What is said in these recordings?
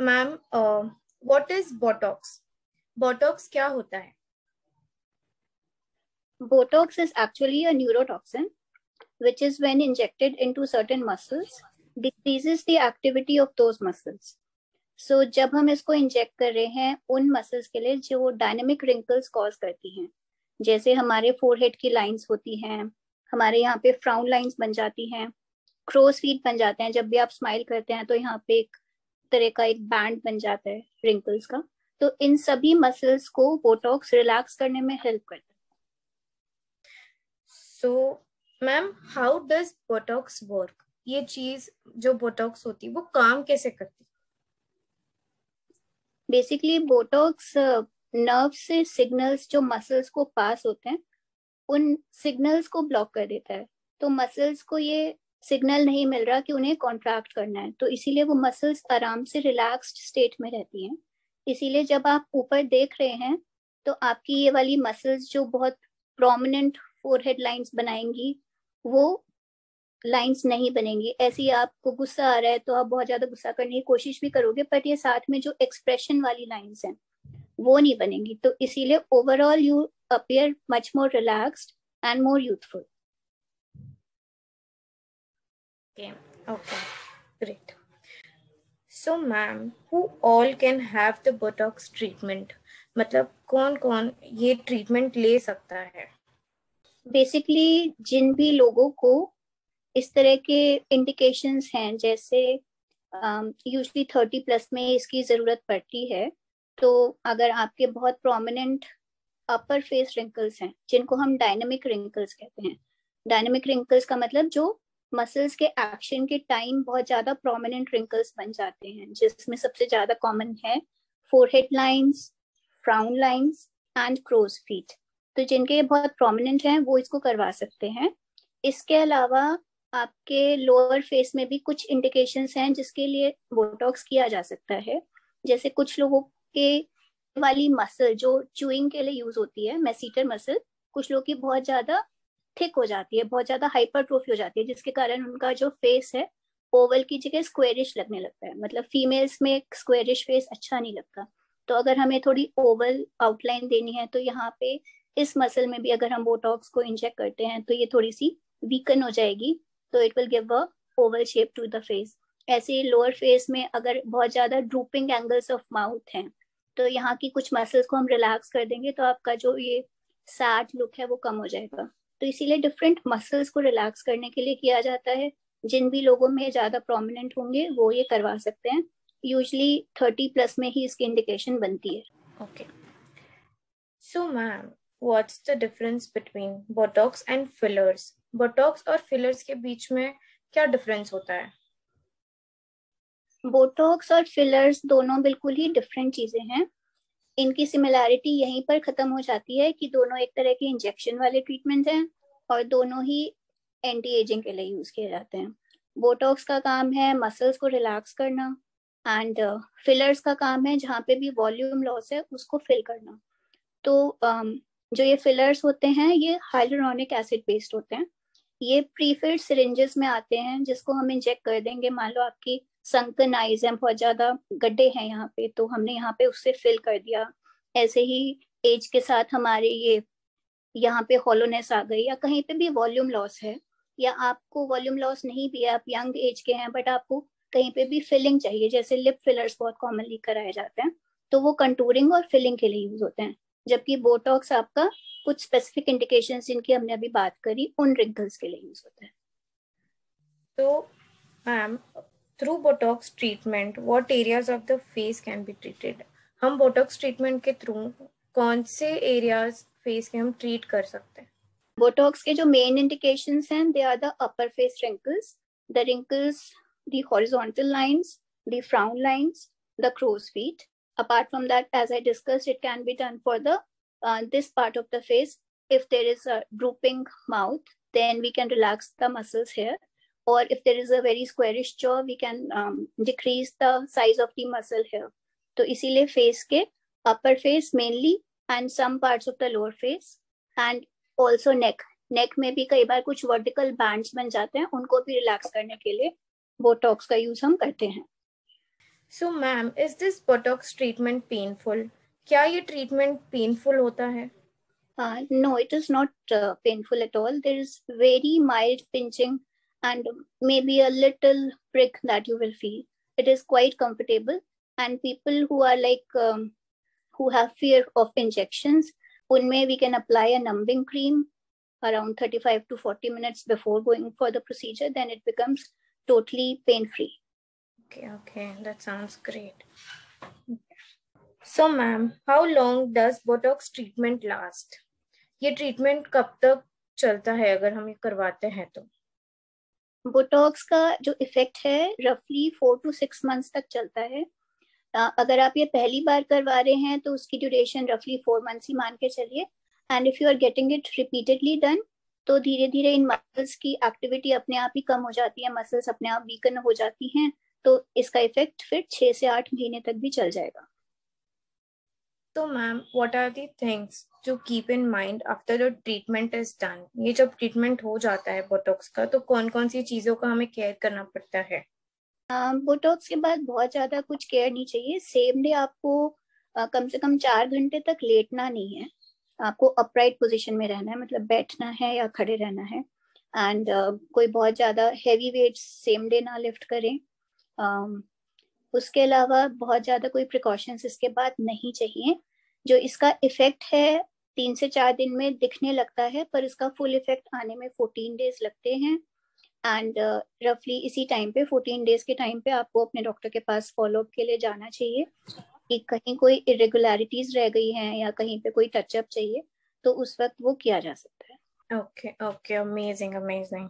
Ma'am, what is Botox? Botox क्या होता है? Botox is actually a neurotoxin, which is when injected into certain muscles, decreases the activity of those muscles. So जब हम इसको inject कर रहे हैं उन मसल्स के लिए जो डायनेमिक रिंकल्स कॉज करती हैं, जैसे हमारे फोरहेड की लाइंस होती हैं, हमारे यहाँ पे फ्राउन लाइंस बन जाती हैं, क्रोस फीट बन जाते हैं, जब भी आप स्माइल करते हैं तो यहाँ पे एक तरह का एक बैंड बन जाता है रिंकल्स का। तो इन सभी मसल्स को बोटॉक्स रिलैक्स करने में हेल्प करता है। So ma'am, how does Botox work? ये चीज जो बोटॉक्स होती है वो काम कैसे करती है? बेसिकली बोटॉक्स नर्व से सिग्नल्स जो मसल्स को पास होते हैं उन सिग्नल्स को ब्लॉक कर देता है। तो मसल्स को ये सिग्नल नहीं मिल रहा कि उन्हें कॉन्ट्रैक्ट करना है, तो इसीलिए वो मसल्स आराम से रिलैक्स्ड स्टेट में रहती हैं। इसीलिए जब आप ऊपर देख रहे हैं तो आपकी ये वाली मसल्स जो बहुत प्रोमिनेंट फोरहेड लाइंस बनाएंगी वो लाइंस नहीं बनेंगी। ऐसे ही आपको गुस्सा आ रहा है तो आप बहुत ज्यादा गुस्सा करने की कोशिश भी करोगे, बट ये साथ में जो एक्सप्रेशन वाली लाइंस हैं वो नहीं बनेंगी। तो इसीलिए overall you appear much more relaxed and more youthful. Okay, great. So ma'am, who all can have the Botox treatment? मतलब कौन कौन ये ट्रीटमेंट ले सकता है? बेसिकली जिन भी लोगों को इस तरह के इंडिकेशंस हैं, जैसे यूजली 30+ में इसकी जरूरत पड़ती है, तो अगर आपके बहुत प्रोमिनेंट अपर फेस रिंकल्स हैं जिनको हम डायनेमिक रिंकल्स कहते हैं, डायनेमिक रिंकल्स का मतलब जो मसल्स के एक्शन के टाइम बहुत ज्यादा प्रोमिनेंट रिंकल्स बन जाते हैं, जिसमें सबसे ज्यादा कॉमन है forehead lines, frown lines and crow's feet. तो जिनके बहुत प्रोमिनेंट हैं वो इसको करवा सकते हैं। इसके अलावा आपके लोअर फेस में भी कुछ इंडिकेशंस हैं जिसके लिए बोटॉक्स किया जा सकता है। जैसे कुछ लोगों के वाली मसल जो च्यूइंग के लिए यूज होती है, मेसीटर मसल, कुछ लोगों की बहुत ज्यादा थिक हो जाती है, बहुत ज्यादा हाइपरट्रोफी हो जाती है, जिसके कारण उनका जो फेस है ओवल की जगह स्क्वेरिश लगने लगता है। मतलब फीमेल्स में स्क्वेरिश फेस अच्छा नहीं लगता। तो अगर हमें थोड़ी ओवल आउटलाइन देनी है तो यहाँ पे इस मसल में भी अगर हम बोटॉक्स को इंजेक्ट करते हैं तो ये थोड़ी सी वीकन हो जाएगी, तो it will give a oval shape to the face. ऐसे ही लोअर फेस में अगर बहुत ज्यादा ड्रूपिंग एंगल्स ऑफ माउथ हैं तो यहाँ की कुछ मसल्स को हम रिलैक्स कर देंगे तो आपका जो ये सैड लुक है वो कम हो जाएगा। तो इसीलिए डिफरेंट मसल्स को रिलैक्स करने के लिए किया जाता है। जिन भी लोगों में ज्यादा प्रोमिनेंट होंगे वो ये करवा सकते हैं। यूजली 30+ में ही इसकी इंडिकेशन बनती है। Okay, so ma'am, what's the difference between Botox and fillers? Botox और फिलर्स के बीच में क्या डिफरेंस होता है? बोटॉक्स और फिलर्स दोनों बिल्कुल ही डिफरेंट चीजें हैं। इनकी सिमिलैरिटी यहीं पर खत्म हो जाती है कि दोनों एक तरह के इंजेक्शन वाले ट्रीटमेंट हैं और दोनों ही एंटी एजिंग के लिए यूज किए जाते हैं। बोटॉक्स का काम है मसल्स को रिलैक्स करना एंड फिलर्स का काम है जहाँ पे भी वॉल्यूम लॉस है उसको फिल करना। तो जो ये फिलर्स होते हैं ये हाइलुरोनिक एसिड बेस्ड होते हैं। ये प्रीफिल्ड सिरिंजेस में आते हैं जिसको हम इंजेक्ट कर देंगे। मान लो आपकी संकन आइज है, बहुत ज्यादा गड्ढे हैं यहाँ पे, तो हमने यहाँ पे उससे फिल कर दिया। ऐसे ही एज के साथ हमारे ये यहाँ पे हॉलोनेस आ गई, या कहीं पे भी वॉल्यूम लॉस है, या आपको वॉल्यूम लॉस नहीं भी है, आप यंग एज के हैं बट आपको कहीं पे भी फिलिंग चाहिए, जैसे लिप फिलर्स बहुत कॉमनली कराए जाते हैं, तो वो कंटूरिंग और फिलिंग के लिए यूज होते हैं। जबकि बोटॉक्स आपका कुछ स्पेसिफिक इंडिकेशंस जिनकी हमने अभी बात करी उन रिंकल्स के लिए यूज होता है। तो ma'am, through Botox treatment what areas of the face can be treated? हम बोटॉक्स ट्रीटमेंट के थ्रू कौन से एरियाज फेस के हम ट्रीट कर सकते हैं? बोटॉक्स के जो मेन इंडिकेशंस हैं they are the upper face wrinkles, the horizontal lines, the frown lines, the crow's feet. Apart from that, as I discussed, it can be done for the this part of the face. If there is a drooping mouth, then we can relax the muscles here. Or if there is a very squarish jaw, we can decrease the size of the muscle here. तो इसीलिए face के upper face mainly and some parts of the lower face and also neck में भी कई बार कुछ vertical bands बन जाते हैं, उनको भी relax करने के लिए बोटॉक्स का यूज हम करते हैं। So ma'am, is this Botox treatment painful? क्या ये treatment painful होता है? No, it is not painful at all. There is very mild pinching and maybe a little prick that you will feel. It is quite comfortable, and people who are who have fear of injections, unme we can apply a numbing cream around 35 to 40 minutes before going for the procedure. Then it becomes totally pain-free. Okay, that sounds great. So ma'am, how long does Botox treatment last? ये treatment कब तक चलता है अगर हम ये करवाते हैं तो? बोटॉक्स का जो इफेक्ट है रफली 4 to 6 months तक चलता है. अगर आप ये पहली बार करवा रहे हैं तो उसकी ड्यूरेशन रफली 4 months ही मान के चलिए. And if you are getting it repeatedly done तो धीरे धीरे इन मसल्स की एक्टिविटी अपने आप ही कम हो जाती है, मसल्स अपने आप वीकन हो जाती हैं, तो इसका इफेक्ट फिर 6 से 8 महीने तक भी चल जाएगा. तो ma'am, what are the things to keep in mind after the treatment is done? ये जब ट्रीटमेंट हो जाता है बोटॉक्स का तो कौन कौन सी चीजों का हमें केयर करना पड़ता है? बोटॉक्स के बाद बहुत ज्यादा कुछ केयर नहीं चाहिए. सेम डे आपको कम से कम 4 घंटे तक लेटना नहीं है. आपको अपराइट पोजीशन में रहना है, मतलब बैठना है या खड़े रहना है. एंड कोई बहुत ज्यादा हैवी वेट सेम डे ना लिफ्ट करें. उसके अलावा बहुत ज्यादा कोई प्रिकॉशंस इसके बाद नहीं चाहिए. जो इसका इफेक्ट है 3 से 4 दिन में दिखने लगता है, पर इसका फुल इफेक्ट आने में 14 डेज लगते हैं. एंड रफली इसी टाइम पे 14 डेज के टाइम पे आपको अपने डॉक्टर के पास फॉलोअप के लिए जाना चाहिए कि कहीं कोई इरेगुलरिटीज रह गई हैं या कहीं पे कोई टचअप चाहिए तो उस वक्त वो किया जा सकता है. Okay, amazing.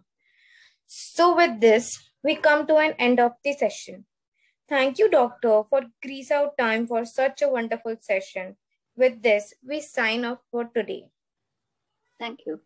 So with this, we come to an end of the session. Thank you, doctor, for grease out time for such a wonderful session. With this, we sign off for today. Thank you.